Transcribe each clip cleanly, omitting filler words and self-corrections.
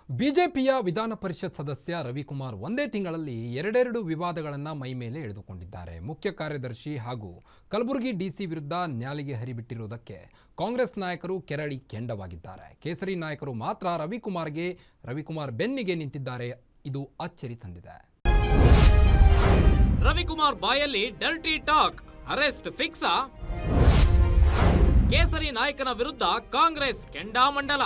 ಬಿಜೆಪಿಯ ವಿಧಾನ ಪರಿಷತ್ ಸದಸ್ಯ ರವಿಕುಮಾರ್ ಒಂದೇ ತಿಂಗಳಲ್ಲಿ ಎರಡೆರಡು ವಿವಾದಗಳನ್ನು ಮೈಮೇಲೆ ಎಳೆದುಕೊಂಡಿದ್ದಾರೆ. ಮುಖ್ಯ ಕಾರ್ಯದರ್ಶಿ ಹಾಗೂ ಕಲಬುರಗಿ ಡಿಸಿ ವಿರುದ್ಧ ನ್ಯಾಲಿಗೆ ಹರಿಬಿಟ್ಟಿರುವುದಕ್ಕೆ ಕಾಂಗ್ರೆಸ್ ನಾಯಕರು ಕೆರಳಿ ಕೆಂಡವಾಗಿದ್ದಾರೆ. ಕೇಸರಿ ನಾಯಕರು ಮಾತ್ರ ರವಿಕುಮಾರ್ ಬೆನ್ನಿಗೆ ನಿಂತಿದ್ದಾರೆ. ಇದು ಅಚ್ಚರಿ ತಂದಿದೆ. ರವಿಕುಮಾರ್ ಬಾಯಲ್ಲಿ ಡರ್ಟಿ ಟಾಕ್, ಅರೆಸ್ಟ್ ಫಿಕ್ಸಾ? ಕೇಸರಿ ನಾಯಕನ ವಿರುದ್ಧ ಕಾಂಗ್ರೆಸ್ ಕೆಂಡಾಮಂಡಲ.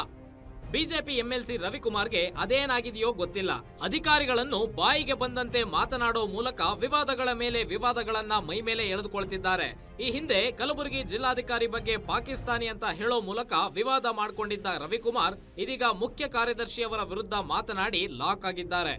ಬಿಜೆಪಿ ಎಂಎಲ್ಸಿ ರವಿಕುಮಾರ್ಗೆ ಅದೇನಾಗಿದೆಯೋ ಗೊತ್ತಿಲ್ಲ. ಅಧಿಕಾರಿಗಳನ್ನು ಬಾಯಿಗೆ ಬಂದಂತೆ ಮಾತನಾಡೋ ಮೂಲಕ ವಿವಾದಗಳ ಮೇಲೆ ವಿವಾದಗಳನ್ನ ಮೈಮೇಲೆ ಎಳೆದುಕೊಳ್ತಿದ್ದಾರೆ. ಈ ಹಿಂದೆ ಕಲಬುರಗಿ ಜಿಲ್ಲಾಧಿಕಾರಿ ಬಗ್ಗೆ ಪಾಕಿಸ್ತಾನಿ ಅಂತ ಹೇಳೋ ಮೂಲಕ ವಿವಾದ ಮಾಡಿಕೊಂಡಿದ್ದ ರವಿಕುಮಾರ್ ಇದೀಗ ಮುಖ್ಯ ಕಾರ್ಯದರ್ಶಿಯವರ ವಿರುದ್ಧ ಮಾತನಾಡಿ ಲಾಕ್ ಆಗಿದ್ದಾರೆ.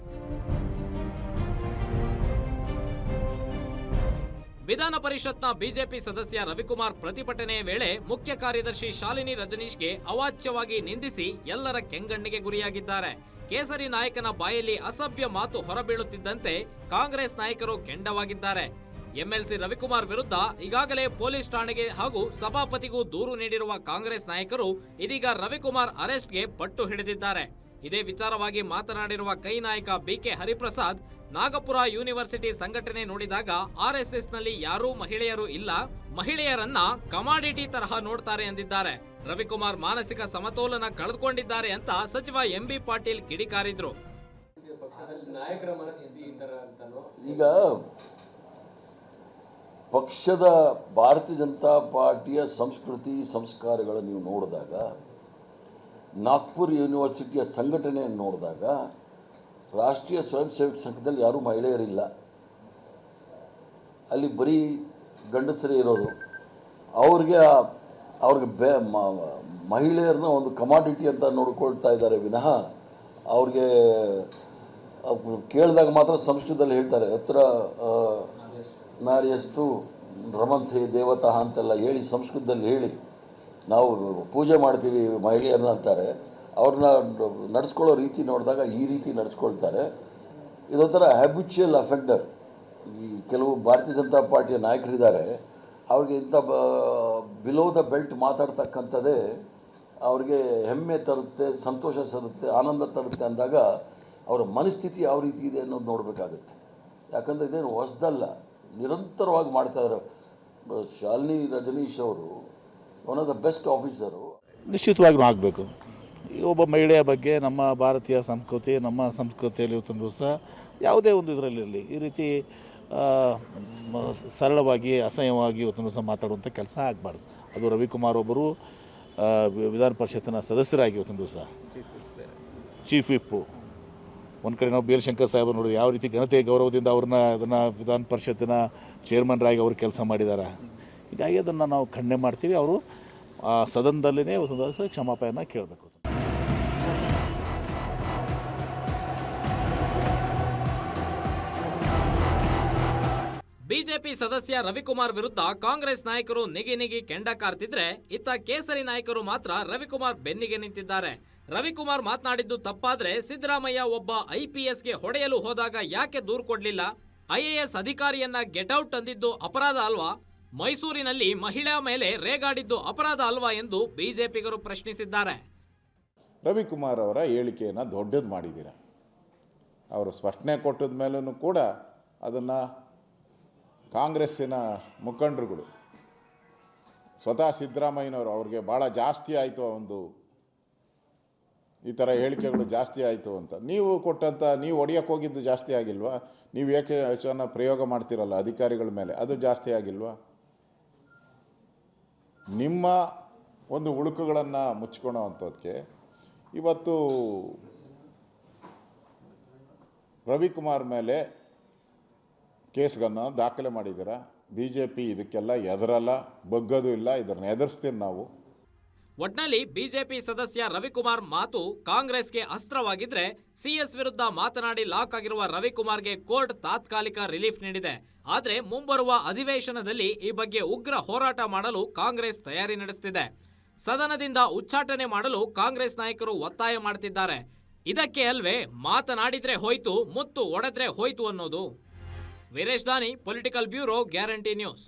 ವಿಧಾನ ಪರಿಷತ್ನ ಬಿಜೆಪಿ ಸದಸ್ಯ ರವಿಕುಮಾರ್ ಪ್ರತಿಭಟನೆಯ ವೇಳೆ ಮುಖ್ಯ ಕಾರ್ಯದರ್ಶಿ ಶಾಲಿನಿ ರಜನೀಶ್ಗೆ ಅವಾಚ್ಯವಾಗಿ ನಿಂದಿಸಿ ಎಲ್ಲರ ಕೆಂಗಣ್ಣಿಗೆ ಗುರಿಯಾಗಿದ್ದಾರೆ. ಕೇಸರಿ ನಾಯಕನ ಬಾಯಲ್ಲಿ ಅಸಭ್ಯ ಮಾತು ಹೊರಬೀಳುತ್ತಿದ್ದಂತೆ ಕಾಂಗ್ರೆಸ್ ನಾಯಕರು ಕೆಂಡವಾಗಿದ್ದಾರೆ. ಎಂಎಲ್ಸಿ ರವಿಕುಮಾರ್ ವಿರುದ್ಧ ಈಗಾಗಲೇ ಪೊಲೀಸ್ ಠಾಣೆಗೆ ಹಾಗೂ ಸಭಾಪತಿಗೂ ದೂರು ನೀಡಿರುವ ಕಾಂಗ್ರೆಸ್ ನಾಯಕರು ಇದೀಗ ರವಿಕುಮಾರ್ ಅರೆಸ್ಟ್ಗೆ ಪಟ್ಟು ಹಿಡಿದಿದ್ದಾರೆ. ಇದೇ ವಿಚಾರವಾಗಿ ಮಾತನಾಡಿರುವ ಕೈ ನಾಯಕ ಬಿಕೆ ಹರಿಪ್ರಸಾದ್, ನಾಗಪುರ ಯೂನಿವರ್ಸಿಟಿ ಸಂಘಟನೆ ನೋಡಿದಾಗ ಆರ್ಎಸ್ಎಸ್ನಲ್ಲಿ ಯಾರೂ ಮಹಿಳೆಯರು ಇಲ್ಲ, ಮಹಿಳೆಯರನ್ನ ಕಮಾಡಿಟಿ ತರಹ ನೋಡ್ತಾರೆ ಎಂದಿದ್ದಾರೆ. ರವಿಕುಮಾರ್ ಮಾನಸಿಕ ಸಮತೋಲನ ಕಳೆದುಕೊಂಡಿದ್ದಾರೆ ಅಂತ ಸಚಿವ ಎಂಬಿ ಪಾಟೀಲ್ ಕಿಡಿಕಾರಿದ್ರು. ಈಗ ಪಕ್ಷದ ಭಾರತೀಯ ಜನತಾ ಪಾರ್ಟಿಯ ಸಂಸ್ಕೃತಿ ಸಂಸ್ಕಾರಗಳನ್ನು ನೀವು ನೋಡಿದಾಗ, ನಾಗ್ಪುರ್ ಯೂನಿವರ್ಸಿಟಿಯ ಸಂಘಟನೆಯನ್ನು ನೋಡಿದಾಗ ರಾಷ್ಟ್ರೀಯ ಸ್ವಯಂ ಸೇವಕ ಸಂಘದಲ್ಲಿ ಯಾರೂ ಮಹಿಳೆಯರಿಲ್ಲ. ಅಲ್ಲಿ ಬರೀ ಗಂಡಸರೇ ಇರೋದು. ಅವ್ರಿಗೆ ಮಹಿಳೆಯರನ್ನ ಒಂದು ಕಮಾಡಿಟಿ ಅಂತ ನೋಡ್ಕೊಳ್ತಾ ಇದ್ದಾರೆ ವಿನಃ ಅವ್ರಿಗೆ ಕೇಳಿದಾಗ ಮಾತ್ರ ಸಂಸ್ಕೃತದಲ್ಲಿ ಹೇಳ್ತಾರೆ, ಹತ್ರ ನಾರ್ಯಸ್ತು ರಮಂಥೆ ದೇವತಾ ಅಂತೆಲ್ಲ ಹೇಳಿ ಸಂಸ್ಕೃತದಲ್ಲಿ ಹೇಳಿ ನಾವು ಪೂಜೆ ಮಾಡ್ತೀವಿ ಮಹಿಳೆಯರನ್ನ ಅಂತಾರೆ. ಅವ್ರನ್ನ ನಡೆಸ್ಕೊಳ್ಳೋ ರೀತಿ ನೋಡಿದಾಗ ಈ ರೀತಿ ನಡೆಸ್ಕೊಳ್ತಾರೆ. ಇದೊಂಥರ ಹ್ಯಾಬಿಚುಯಲ್ ಅಫೆಂಡರ್. ಈ ಕೆಲವು ಭಾರತೀಯ ಜನತಾ ಪಾರ್ಟಿಯ ನಾಯಕರಿದ್ದಾರೆ, ಅವ್ರಿಗೆ ಇಂಥ ಬಿಲೋ ದ ಬೆಲ್ಟ್ ಮಾತಾಡ್ತಕ್ಕಂಥದ್ದೇ ಅವ್ರಿಗೆ ಹೆಮ್ಮೆ ತರುತ್ತೆ, ಸಂತೋಷ ತರುತ್ತೆ, ಆನಂದ ತರುತ್ತೆ ಅಂದಾಗ ಅವರ ಮನಸ್ಥಿತಿ ಯಾವ ರೀತಿ ಇದೆ ಅನ್ನೋದು ನೋಡಬೇಕಾಗುತ್ತೆ. ಯಾಕಂದರೆ ಇದೇನು ಹೊಸದಲ್ಲ, ನಿರಂತರವಾಗಿ ಮಾಡ್ತಾಯಿದ್ದಾರೆ. ಶಾಲಿನಿ ರಜನೀಶ್ ಅವರು one of the best officer. ನಿಶ್ಚಿತವಾಗಿಯೂ ಆಗಬೇಕು. ಒಬ್ಬ ಮಹಿಳೆಯ ಬಗ್ಗೆ ನಮ್ಮ ಭಾರತೀಯ ಸಂಸ್ಕೃತಿ, ನಮ್ಮ ಸಂಸ್ಕೃತಿಯಲ್ಲಿ ಇವತ್ತೊಂದು ದಿವಸ ಯಾವುದೇ ಒಂದು ಇದರಲ್ಲಿರಲಿ ಈ ರೀತಿ ಸರಳವಾಗಿ ಅಸಹ್ಯವಾಗಿ ಇವತ್ತೊಂದು ದಿವಸ ಮಾತಾಡುವಂಥ ಕೆಲಸ ಆಗಬಾರ್ದು. ಅದು ರವಿಕುಮಾರ್ ಒಬ್ಬರು ವಿಧಾನ ಪರಿಷತ್ತಿನ ಸದಸ್ಯರಾಗಿ ಇವತ್ತೊಂದು ದಿವಸ ಚೀಫ್ ವಿಪ್ಪು. ಒಂದು ಕಡೆ ನಾವು ಬಿ.ಎಲ್. ಶಂಕರ್ ಸಾಹೇಬರು ನೋಡಿದ್ರು ಯಾವ ರೀತಿ ಘನತೆ ಗೌರವದಿಂದ ಅದನ್ನು ವಿಧಾನ ಪರಿಷತ್ತಿನ ಚೇರ್ಮನ್ರಾಗಿ ಅವರು ಕೆಲಸ ಮಾಡಿದ್ದಾರೆ. ಹೀಗಾಗಿ ಅದನ್ನು ನಾವು ಖಂಡನೆ ಮಾಡ್ತೀವಿ. ಅವರು ಸದನದಲ್ಲೇ ಒಂದು ಕ್ಷಮಾಪಣೆಯನ್ನು ಕೇಳಬೇಕು. ಬಿಜೆಪಿ ಸದಸ್ಯ ರವಿಕುಮಾರ್ ವಿರುದ್ಧ ಕಾಂಗ್ರೆಸ್ ನಾಯಕರು ನಿಗಿ ಕೆಂಡ ಕಾರ್ತಿದ್ರೆ, ಇತ್ತ ಕೇಸರಿ ನಾಯಕರು ಮಾತ್ರ ರವಿಕುಮಾರ್ ಬೆನ್ನಿಗೆ ನಿಂತಿದ್ದಾರೆ. ರವಿಕುಮಾರ್ ಮಾತನಾಡಿದ್ದು ತಪ್ಪಾದ್ರೆ ಸಿದ್ದರಾಮಯ್ಯ ಒಬ್ಬ IPSಗೆ ಹೊಡೆಯಲು ಹೋದಾಗ ಯಾಕೆ ದೂರು ಕೊಡ್ಲಿಲ್ಲ? IAS ಅಧಿಕಾರಿಯನ್ನ ಗೆಟ್ಔಟ್ ಅಂದಿದ್ದು ಅಪರಾಧ ಅಲ್ವಾ? ಮೈಸೂರಿನಲ್ಲಿ ಮಹಿಳಾ ಮೇಲೆ ರೇಗಾಡಿದ್ದು ಅಪರಾಧ ಅಲ್ವಾ ಎಂದು ಬಿಜೆಪಿಗರು ಪ್ರಶ್ನಿಸಿದ್ದಾರೆ. ರವಿಕುಮಾರ್ ಅವರ ಹೇಳಿಕೆಯನ್ನು ದೊಡ್ಡದು ಮಾಡಿದ್ದೀರ. ಅವರು ಸ್ಪಷ್ಟನೆ ಕೊಟ್ಟದ ಮೇಲೂ ಕೂಡ ಅದನ್ನು ಕಾಂಗ್ರೆಸ್ಸಿನ ಮುಖಂಡರುಗಳು, ಸ್ವತಃ ಸಿದ್ದರಾಮಯ್ಯನವರು ಅವ್ರಿಗೆ ಭಾಳ ಜಾಸ್ತಿ ಆಯಿತು, ಒಂದು ಈ ಥರ ಹೇಳಿಕೆಗಳು ಜಾಸ್ತಿ ಆಯಿತು ಅಂತ. ನೀವು ಕೊಟ್ಟಂಥ, ನೀವು ಹೊಡೆಯೋಕ್ಕೆ ಹೋಗಿದ್ದು ಜಾಸ್ತಿ ಆಗಿಲ್ವಾ? ನೀವು ಏಕೆ ಪ್ರಯೋಗ ಮಾಡ್ತಿರಲ್ಲ ಅಧಿಕಾರಿಗಳ ಮೇಲೆ, ಅದು ಜಾಸ್ತಿ ಆಗಿಲ್ವಾ? ನಿಮ್ಮ ಒಂದು ಉಳುಕುಗಳನ್ನು ಮುಚ್ಕೊಳ್ಳೋ ಅಂಥದ್ದಕ್ಕೆ ಇವತ್ತು ರವಿಕುಮಾರ್ ಮೇಲೆ ಕೇಸ್ಗಳನ್ನು ದಾಖಲೆ ಮಾಡಿದ್ದೀರ. BJP ಇದಕ್ಕೆಲ್ಲ ಎದರಲ್ಲ, ಬಗ್ಗೋದು ಇಲ್ಲ, ಇದನ್ನು ಎದುರಿಸ್ತೀವಿ ನಾವು. ಒಟ್ನಲ್ಲಿ ಬಿಜೆಪಿ ಸದಸ್ಯ ರವಿಕುಮಾರ್ ಮಾತು ಕಾಂಗ್ರೆಸ್ಗೆ ಅಸ್ತ್ರವಾಗಿದ್ರೆ, CS ವಿರುದ್ಧ ಮಾತನಾಡಿ ಲಾಕ್ ಆಗಿರುವ ರವಿಕುಮಾರ್ಗೆ ಕೋರ್ಟ್ ತಾತ್ಕಾಲಿಕ ರಿಲೀಫ್ ನೀಡಿದೆ. ಆದ್ರೆ ಮುಂಬರುವ ಅಧಿವೇಶನದಲ್ಲಿ ಈ ಬಗ್ಗೆ ಉಗ್ರ ಹೋರಾಟ ಮಾಡಲು ಕಾಂಗ್ರೆಸ್ ತಯಾರಿ ನಡೆಸುತ್ತಿದೆ. ಸದನದಿಂದ ಉಚ್ಚಾಟನೆ ಮಾಡಲು ಕಾಂಗ್ರೆಸ್ ನಾಯಕರು ಒತ್ತಾಯ ಮಾಡುತ್ತಿದ್ದಾರೆ. ಇದಕ್ಕೆ ಅಲ್ವೇ ಮಾತನಾಡಿದ್ರೆ ಹೋಯ್ತು, ಮುತ್ತು ಒಡೆದ್ರೆ ಹೋಯ್ತು ಅನ್ನೋದು. ವೀರೇಶ್ ದಾನಿ, ಪೊಲಿಟಿಕಲ್ ಬ್ಯೂರೋ, ಗ್ಯಾರಂಟಿ ನ್ಯೂಸ್.